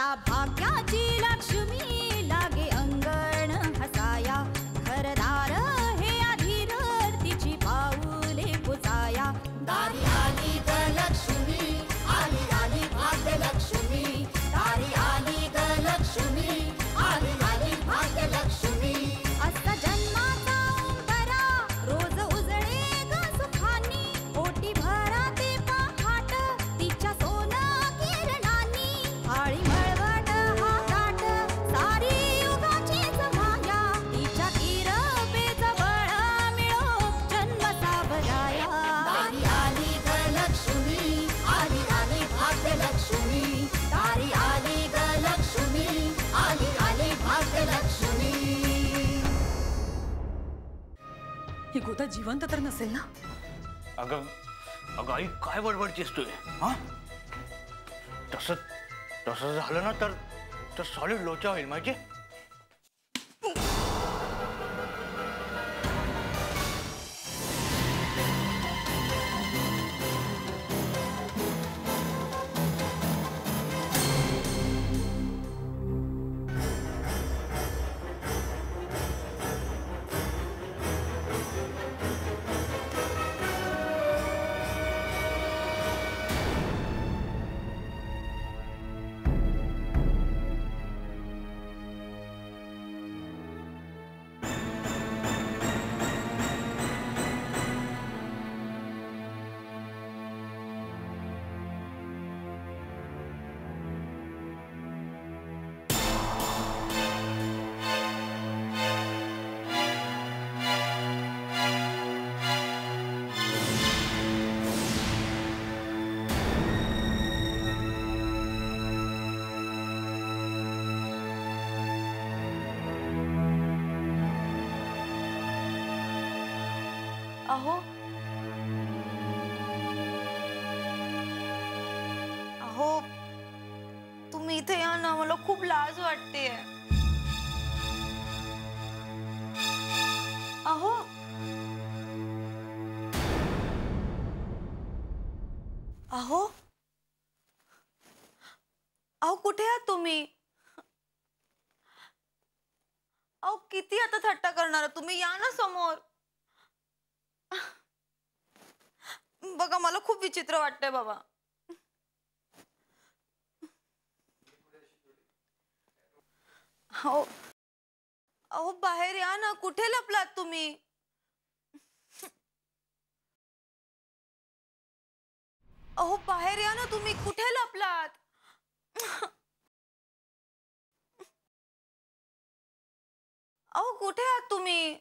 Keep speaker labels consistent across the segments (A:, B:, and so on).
A: ता भाग्याची लक्ष्मी लागे अंगण हसाया घरदार हे अधीर तिची पाऊले पुजाया दारी आली ग लक्ष्मी आली आली भाग्य लक्ष्मी दारी आली ग लक्ष्मी आली आली भाग्य लक्ष्मी असा जन्माचा उंबरा रोज उजळे ग सुखानी ओटी भरा ते पहाट तिच्या सोना किरणांनी आळी मळवट हा काट सारी युगाचीच माया तिच्या किरपेच बळ मिळो जन्म सावराया दारी आली ग लक्ष्मी आली आली भाग्य लक्ष्मी दारी आली ग लक्ष्मी आली आली भाग्य लक्ष्मी
B: ही गोदा जिवंत तर नसेल ना?
C: अगं अगं आई काय बडबडतेस तू? हा तसं तसं झालं ना तर सॉलिड लोचा होईल माहिती.
B: अहो अहो तुम्ही इथे या ना मला खूप लाज वाटते. अहो अहो अहो कुठे आहात तुम्ही? अहो किती आता थट्टा करणार तुम्ही या ना समोर. बघा मला खूप विचित्र वाटतंय बाबा. अहो अहो बाहेर या ना कुठे लपलात तुम्ही? अहो बाहेर या ना तुम्ही कुठे लपलात? अहो कुठे आहात तुम्ही?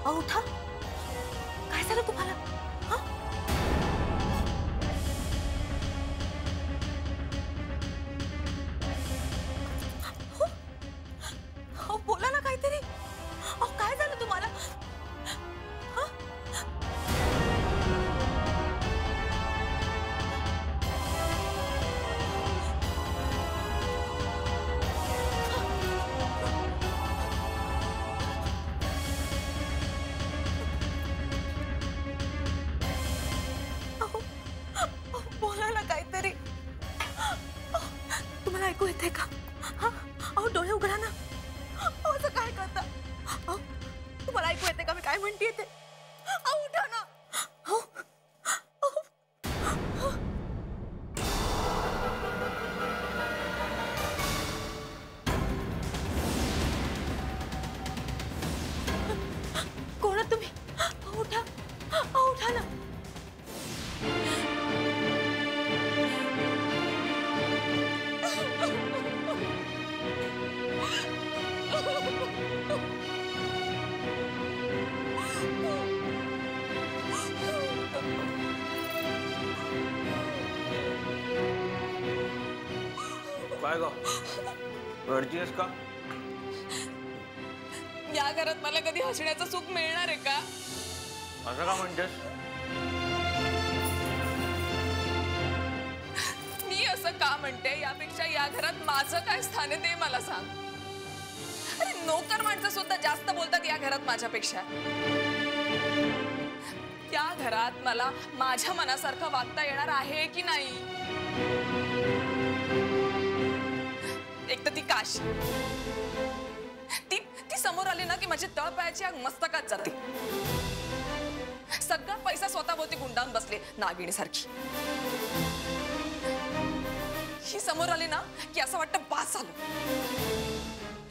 B: अहो उठा काय झालं तुम्हाला? हा हो बोला ना काहीतरी. अहो काय झालं तुम्हाला? हा बोला ना काहीतरी. तुम्हाला ऐकू येते का? हा अहो डोळे उघडा ना. अहो असं काय करता? अहो तुम्हाला ऐकू येते का मी काय म्हणतेय ते? अहो उठा ना. अहो कोण आहात तुम्ही? अहो उठा. अहो उठा ना.
C: काय ग रडतीयस का?
B: या घरात मला कधी हसण्याचं सुख मिळणार आहे का?
C: असं का म्हणतेस?
B: मी असं का म्हणते यापेक्षा या घरात माझं काय स्थान आहे ते मला सांग. अरे नोकर माणसं सुद्धा जास्त बोलतात या घरात माझ्यापेक्षा. या घरात मला माझ्या मनासारखं वागता येणार आहे की नाही? एक तर ती काशी, ती समोर आली ना की माझी तळपायाची आग मस्तकात जाते. सगळा पैसा स्वतःभोवती गुंडाळून बसले नागिणीसारखी. ही समोर आली ना की असं वाटतं बास झालं.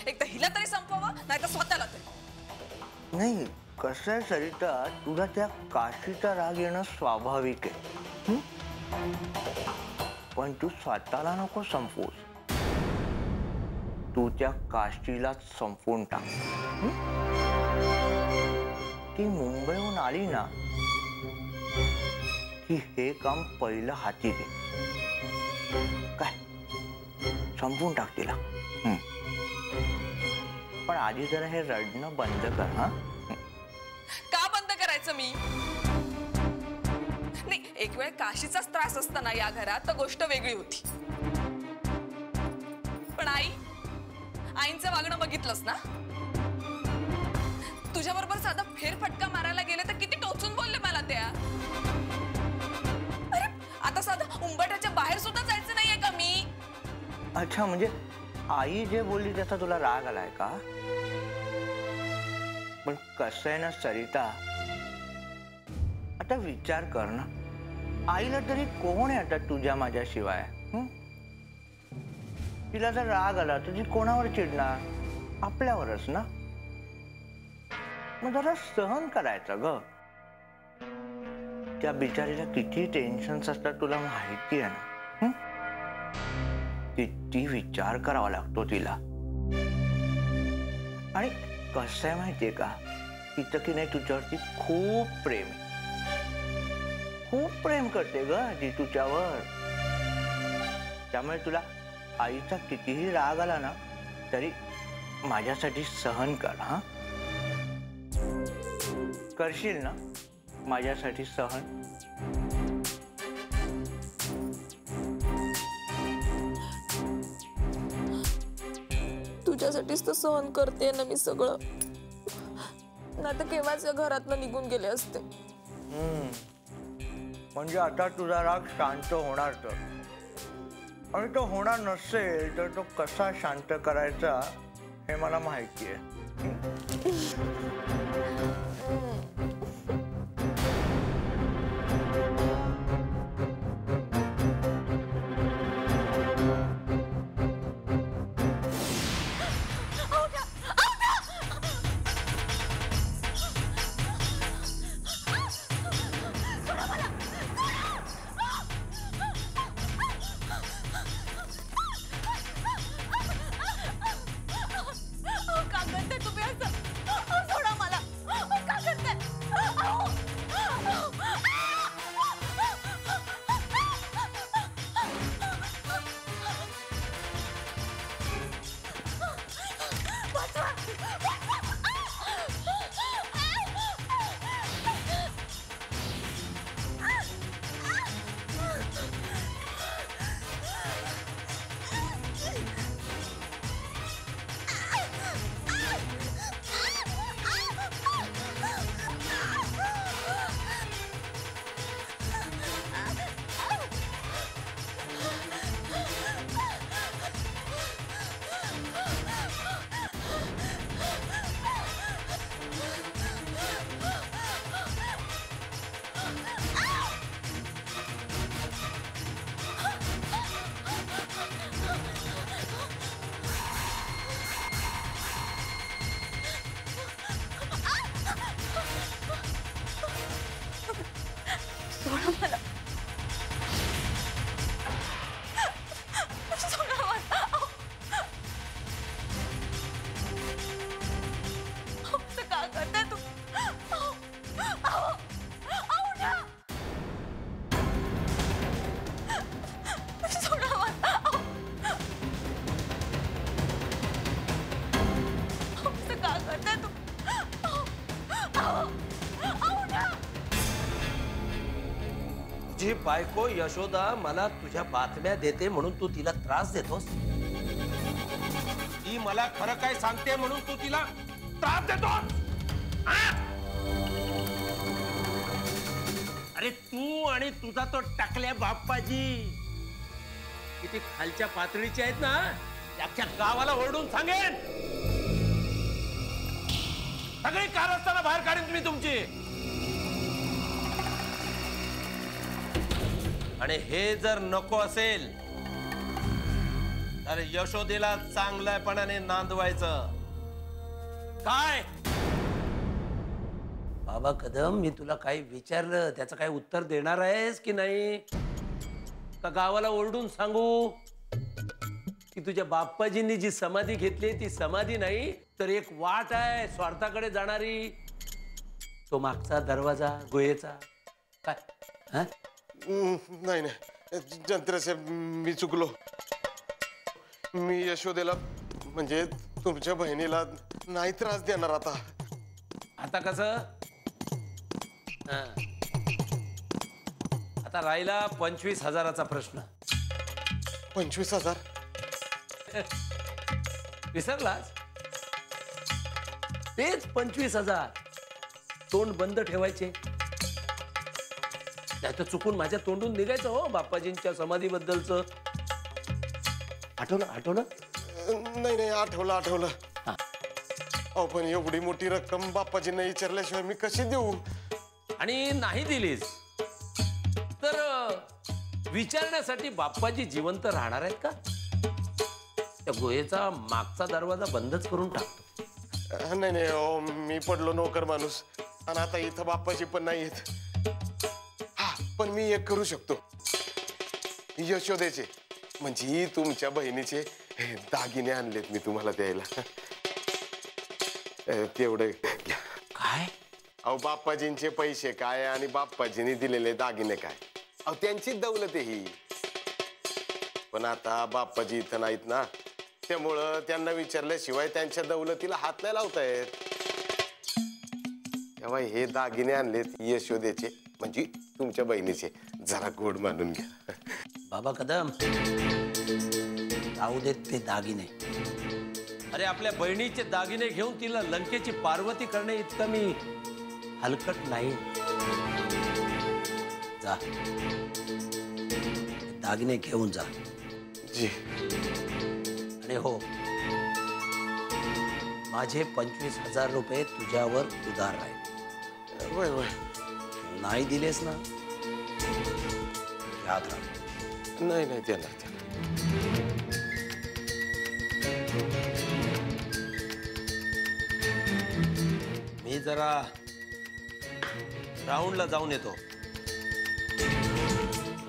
B: एक तर हिला तरी संपवावं नाही तर स्वतःला तरी.
C: नाही, कसं आहे सरिता, तुला त्या काशीचा राग येणं स्वाभाविक आहे. पण तू स्वतःला नको संपवूस. तू त्या काशीलाच संपवून टाक. ती मुंबईहून आली ना की हे काम पहिलं हाती घे. काय संपवून टाक तिला. पण आधी जरा हे रडणं बंद कर. हा,
B: का बंद करायचं मी? नाही, एक वेळ काशीचाच त्रास असताना या घरात तर गोष्ट वेगळी होती. पण आईंचं वागणं बघितलंस ना? तुझ्या बरोबर साधा फेरफटका मारायला गेले तर किती टोचून बोलले मला त्या. अरे आता साधा उंबरठ्याच्या बाहेर सुद्धा जायचं नाहीये का मी?
C: अच्छा, म्हणजे आई जे बोलली त्याचा तुला राग आलाय का? पण कसं आहे ना सरिता, आता विचार कर ना, आईला तरी कोण आहे आता तुझ्या माझ्याशिवाय? तिला जर राग आला तर ती कोणावर चिडणार? आपल्यावरच ना. मग जरा सहन करायचं ग. त्या बिचारीला किती टेन्शन्स असतात तुला माहिती आहे ना. किती विचार करावा लागतो तिला. आणि कसं आहे माहितीये का, तिचं की नाही तुझ्यावरती खूप प्रेम करते ग ती तुझ्यावर. त्यामुळे तुला आईचा कितीही राग आला ना तरी माझ्यासाठी सहन कर. हा, करशील ना माझ्यासाठी सहन?
B: तुझ्यासाठीच तर सहन करते ना मी सगळं. नाही तर केव्हाच या घरातनं निघून गेले असते.
C: म्हणजे आता तुझा राग शांत होणार तर, आणि तो होणार नसेल तर तो कसा शांत करायचा हे मला माहिती आहे.
B: करताय तू?
D: तुझी बायको यशोदा मला तुझ्या बातम्या देते म्हणून तू तिला त्रास देतोस? ती मला खरं काय सांगते म्हणून तू तिला त्रास देतोस? अरे तू आणि तुझा तो टाकल्या बाप्पाजी किती खालच्या पातळीचे आहेत ना, त्याच्या गावाला ओरडून सांगेन. सगळी कारस्थानं बाहेर काढेन तुम्ही तुमची. आणि हे जर नको असेल तर यशोदेला चांगल्यापणाने नांदवायचं. काय बाबा कदम, मी तुला काही विचारलं त्याचं काही उत्तर देणार आहेस की नाही? का गावाला ओरडून सांगू की तुझ्या बाप्पाजींनी जी समाधी घेतली ती समाधी नाही तर एक वाट आहे स्वार्थाकडे जाणारी, तो मागचा दरवाजा गुहेचा? काय
E: नाही नाही जंत्रेसाहेब, मी चुकलो. मी यशोदेला म्हणजे तुमच्या बहिणीला नाही त्रास देणार आता.
D: आता कसं? आता राहिला 25,000चा प्रश्न.
E: 25,000?
D: विसरलास? तेच 25,000. तोंड बंद ठेवायचे, नाही तर चुकून माझ्या तोंडून निघायचं हो बाप्पाजींच्या समाधीबद्दलचं. आठवलं आठवलं?
E: नाही नाही आठवलं आठवलं. अहो पण एवढी मोठी रक्कम बाप्पाजींना विचारल्याशिवाय मी कशी देऊ?
D: आणि नाही दिलीस तर विचारण्यासाठी बाप्पाजी जिवंत राहणार आहेत का? त्या गुहेचा मागचा दरवाजा बंदच करून टाकतो.
E: नाही नाही अहो, मी पडलो नोकर माणूस आणि आता इथं बाप्पाजी पण नाही आहेत. हा पण मी एक करू शकतो. यशोदेचे म्हणजे तुमच्या बहिणीचे दागिने आणलेत मी तुम्हाला द्यायला. तेवढे
D: काय?
E: अहो बाप्पाजींचे पैसे काय आणि बाप्पाजींनी दिलेले दागिने काय? अहो त्यांची दौलत आहे ही. पण आता बाप्पाजी इथं नाहीत ना, त्यामुळं त्यांना विचारल्याशिवाय त्यांच्या दौलतीला हात नाही लावतायत. तेव्हा हे दागिने आणलेत यशोदेचे म्हणजे तुमच्या बहिणीचे. जरा गोड मानून घ्या.
D: बाबा कदम, राहू देत ते दागिने. अरे आपल्या बहिणीचे दागिने घेऊन तिला लंकेची पार्वती करणे इतकं मी हलकट नाही. जा दागिने घेऊन जा.
E: जी.
D: आणि हो, माझे 25,000 रुपये तुझ्यावर उधार राहील.
E: वय वय.
D: नाही दिलेस ना, याद राख.
E: नाही नाही देणार देणार.
D: मी जरा राऊंडला जाऊन येतो.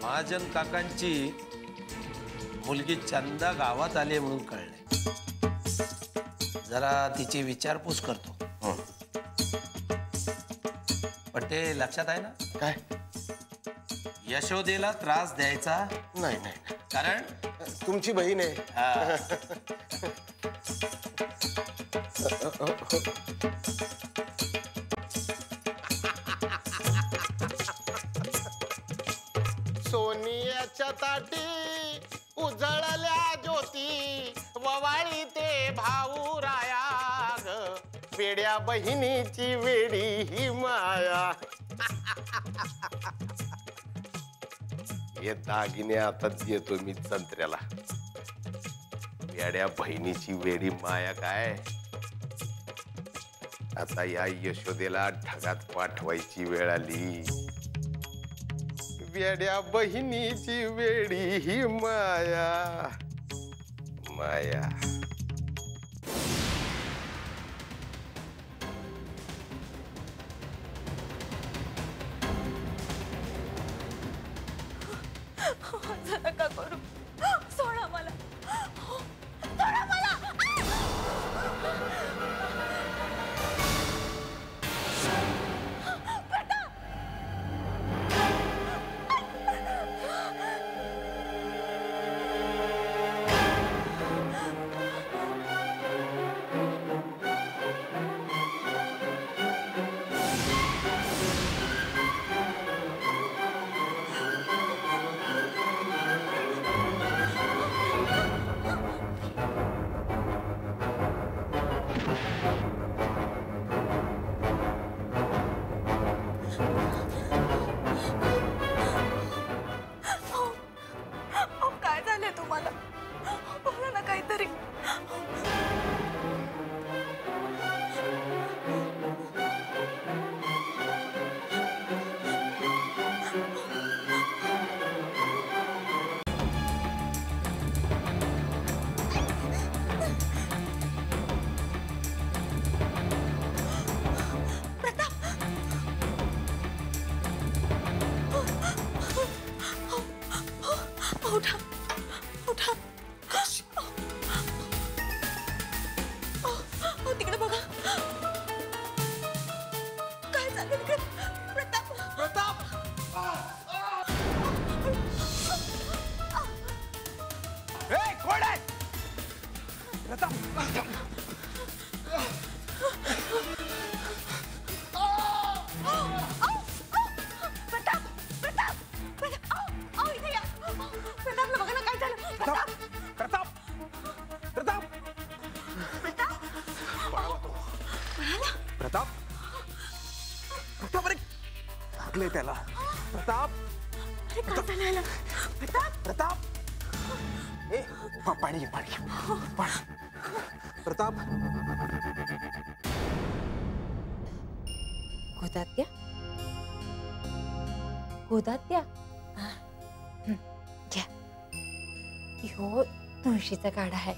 D: महाजन काकांची मुलगी चंदा गावात आली म्हणून कळले. जरा तिची विचारपूस करतो. पण ते लक्षात आहे ना
E: काय?
D: यशोदेला त्रास द्यायचा
E: नाही नाही
D: कारण
E: तुमची बहीण आहे.
D: हा.
E: सोनियाच्या ताटी उजळल्या ज्योती ववाळी ते भाऊ राया ग. वेड्या बहिणीची वेडी ही माया. हे दागिने आता देतो मी संत्र्याला. वेड्या बहिणीची वेडी माया काय? आता या यशोदेला ढगात पाठवायची वेळ आली. वेड्या बहिणीची वेडी ही माया माया.
B: असं नका करू. सोडा मला. सोडा मला. उठा उठा. तिकडे बघा. काय झालं तिकडे? प्रताप.
F: प्रताप. ए, कोण आहे? प्रताप.
B: प्रताप प्रताप प्रताप इथे या. प्रतापला बघा ना काय झालं. प्रताप
F: प्रताप. प्रताप. प्रताप. प्रताप. अरे लागले त्याला. प्रताप.
B: अरे काय झालं याला? प्रताप.
F: प्रताप. ए पाणी घे, पाणी घे. प्रताप.
G: गोदात्या गोदात्या घ्या. ह्यो तुळशीचा काढा आहे.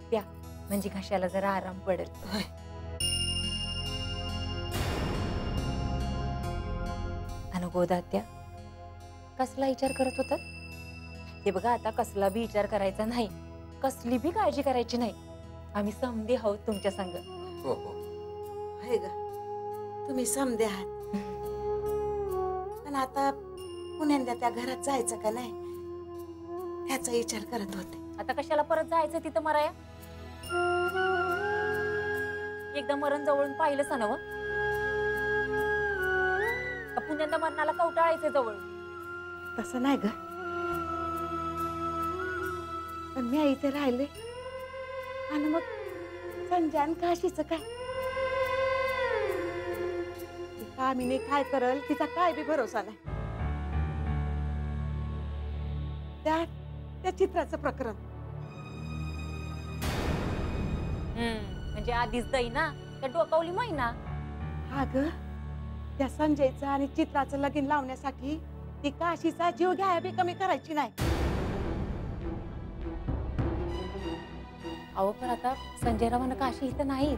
G: प्या म्हणजे घशाला जरा आराम पडेल. आणि गोदात्या कसला विचार करत होता? हे बघा आता कसला बी विचार करायचा नाही, कसली बी काळजी करायची नाही. आम्ही समधी आहोत तुमच्या संग.
F: हो हो.
H: हे ग तुम्ही समदे आहात पण आता पुण्यांदा त्या घरात जायचं का नाही त्याचा विचार करत होते.
G: आता कशाला परत जायचं तिथं मराया? एकदा मरण जवळून पाहिलंच ना व. पुण्यांदा मरणाला कवटाळायचं जवळ.
H: तसं नाही ग पण मी इथे राहिले आणि मग संजय आणि काशीचं काय कामिनी काय करल तिचा काय बी भरोसा नाही. त्या चित्राचं प्रकरण
G: म्हणजे आधीच जाई ना त्या डोकावली महिना.
H: हा ग त्या संजयचं आणि चित्राचं लगीन लावण्यासाठी ती काशीचा जीव घ्याय बी कमी करायची नाही.
G: अहो पण आता संजयरावांना काशी इथं नाही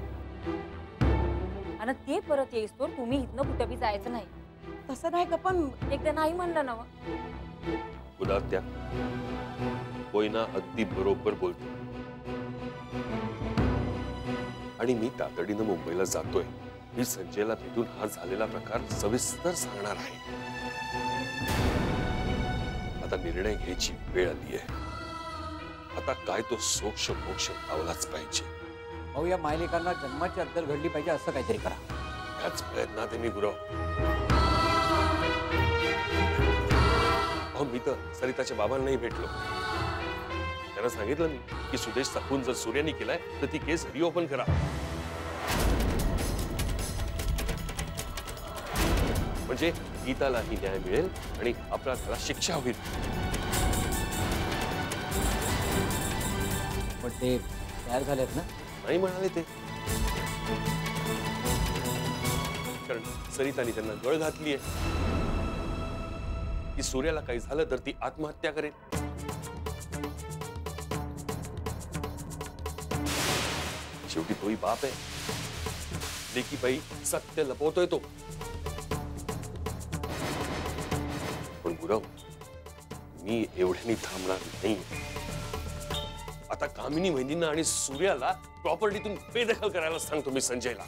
G: आणि ते परत येईस तर तुम्ही इथनं कुठं बी जायचं नाही.
H: तसं नाही ग पण
G: एकदा नाही म्हणलं ना व.
I: गुलात्या कोयना अगदी बरोबर बोलतो आणि मी तातडीनं मुंबईला जातोय. मी संजयला भेटून हा झालेला प्रकार सविस्तर सांगणार आहे. आता निर्णय घ्यायची वेळ आली आहे. आता काय तो सोक्ष मोक्ष लावलाच पाहिजे.
F: अहो या मायलेकांना जन्माची अद्दल घडली पाहिजे असं काहीतरी करा.
I: याच प्रयत्नात आहे मी गुरव. अहो मी तर सरिताच्या बाबांनाही भेटलो. त्यांना सांगितलं मी की सुदेशचा खून जर सूर्याने केलाय तर ती केस रिओपन करा. म्हणजे गीतालाही न्याय मिळेल आणि अपराधाला शिक्षा होईल.
F: पण ते तयार झालेत ना?
I: नाही म्हणाले ते. कारण सरिताने त्यांना गळ घातली आहे की सूर्याला काही झालं तर ती आत्महत्या करेल. शेवटी तोही बाप आहे. लेकी बाई सत्य लपवतोय तो. पण गुरव मी एवढ्यानी थांबणार नाही. आता कामिनी वहिनींना आणि सूर्याला प्रॉपर्टीतून बेदखल करायला सांगतो मी संजयला.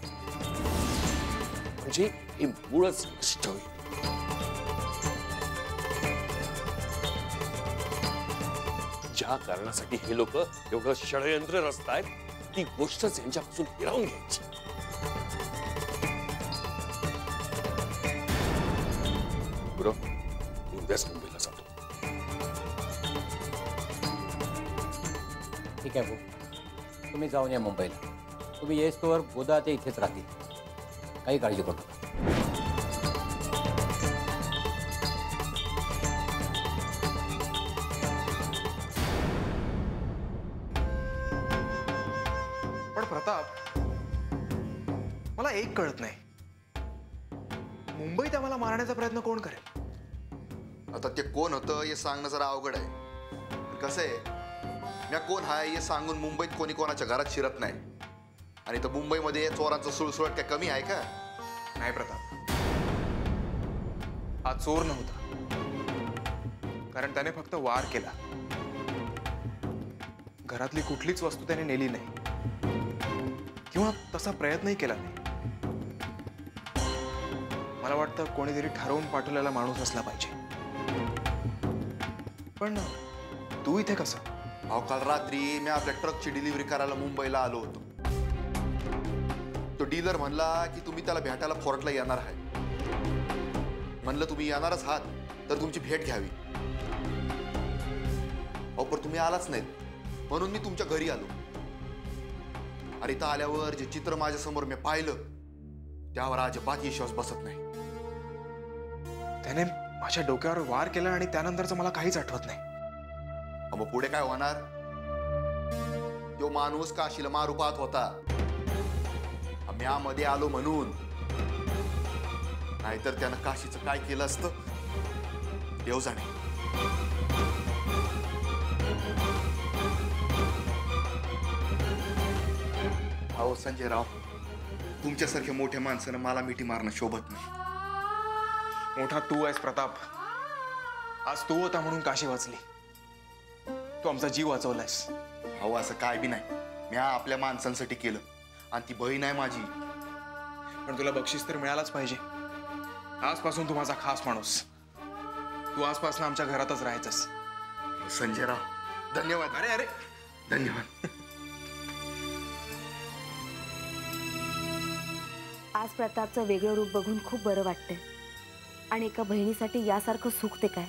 I: म्हणजे हे मूळच नष्ट होईल. ज्या कारणासाठी हे लोक एवढं षडयंत्र रचतायत ती गोष्टच यांच्यापासून हिरावून घ्यायची. बरोबर मी उद्याच मुंबईला जातो.
F: ठीक आहे भाऊ, तुम्ही जाऊन या मुंबईला. तुम्ही येईस्तोवर गोदा ते इथेच राहतील. काही काळजी करू नका.
J: पण प्रताप मला एक कळत नाही, मुंबईत आम्हाला मारण्याचा प्रयत्न कोण करेल?
K: आता ते कोण होतं हे सांगणं जरा अवघड आहे. कसं आहे म्या कोण हाय हे सांगून मुंबईत कोणी कोणाच्या घरात शिरत नाही. आणि तर मुंबईमध्ये चोरांचं सुळसुळट काय कमी आहे का?
J: नाही प्रताप, हा चोर नव्हता. कारण त्याने फक्त वार केला. घरातली कुठलीच वस्तू त्याने नेली नाही किंवा तसा प्रयत्नही केला नाही. मला वाटतं कोणीतरी ठरवून पाठवलेला माणूस असला पाहिजे. पण तू इथे कसा?
K: अहो, काल रात्री मी आपल्या ट्रकची डिलिव्हरी करायला मुंबईला आलो होतो. तो डीलर म्हणला की तुम्ही त्याला भेटायला फोर्टला येणार आहे. म्हणलं तुम्ही येणारच आहात तर तुमची भेट घ्यावी. अहो, पण तुम्ही आलाच नाहीत म्हणून मी तुमच्या घरी आलो. आणि इथं आल्यावर जे चित्र माझ्या समोर मी पाहिलं त्यावर अजिबात विश्वास बसत नाही.
J: त्याने माझ्या डोक्यावर वार केला आणि त्यानंतरचं मला काहीच आठवत नाही.
K: मग पुढे काय होणार? तो माणूस काशीला मारू पाहत होता. आम्ही यामध्ये आलो म्हणून, नाहीतर त्यानं काशीचं काय केलं असतं देव जाणे. अहो संजयराव, तुमच्यासारख्या मोठ्या माणसानं मला मिठी मारणं शोभत नाही.
J: मोठा तू आहेस प्रताप. आज तू होता म्हणून काशी वाचली. तू आमचा जीव वाचवलायस.
K: अहो, असं काय बी नाही. मी आपल्या माणसांसाठी केलं आणि ती बहीण आहे माझी.
J: पण तुला बक्षीस तर मिळालाच पाहिजे. आजपासून तू माझा खास माणूस. तू आजपासून आमच्या घरातच राहायचंस.
K: संजयराव धन्यवाद.
J: अरे अरे
K: धन्यवाद.
B: आज प्रतापचं वेगळं रूप बघून खूप बरं वाटतंय. आणि एका बहिणीसाठी यासारखं सुख ते काय.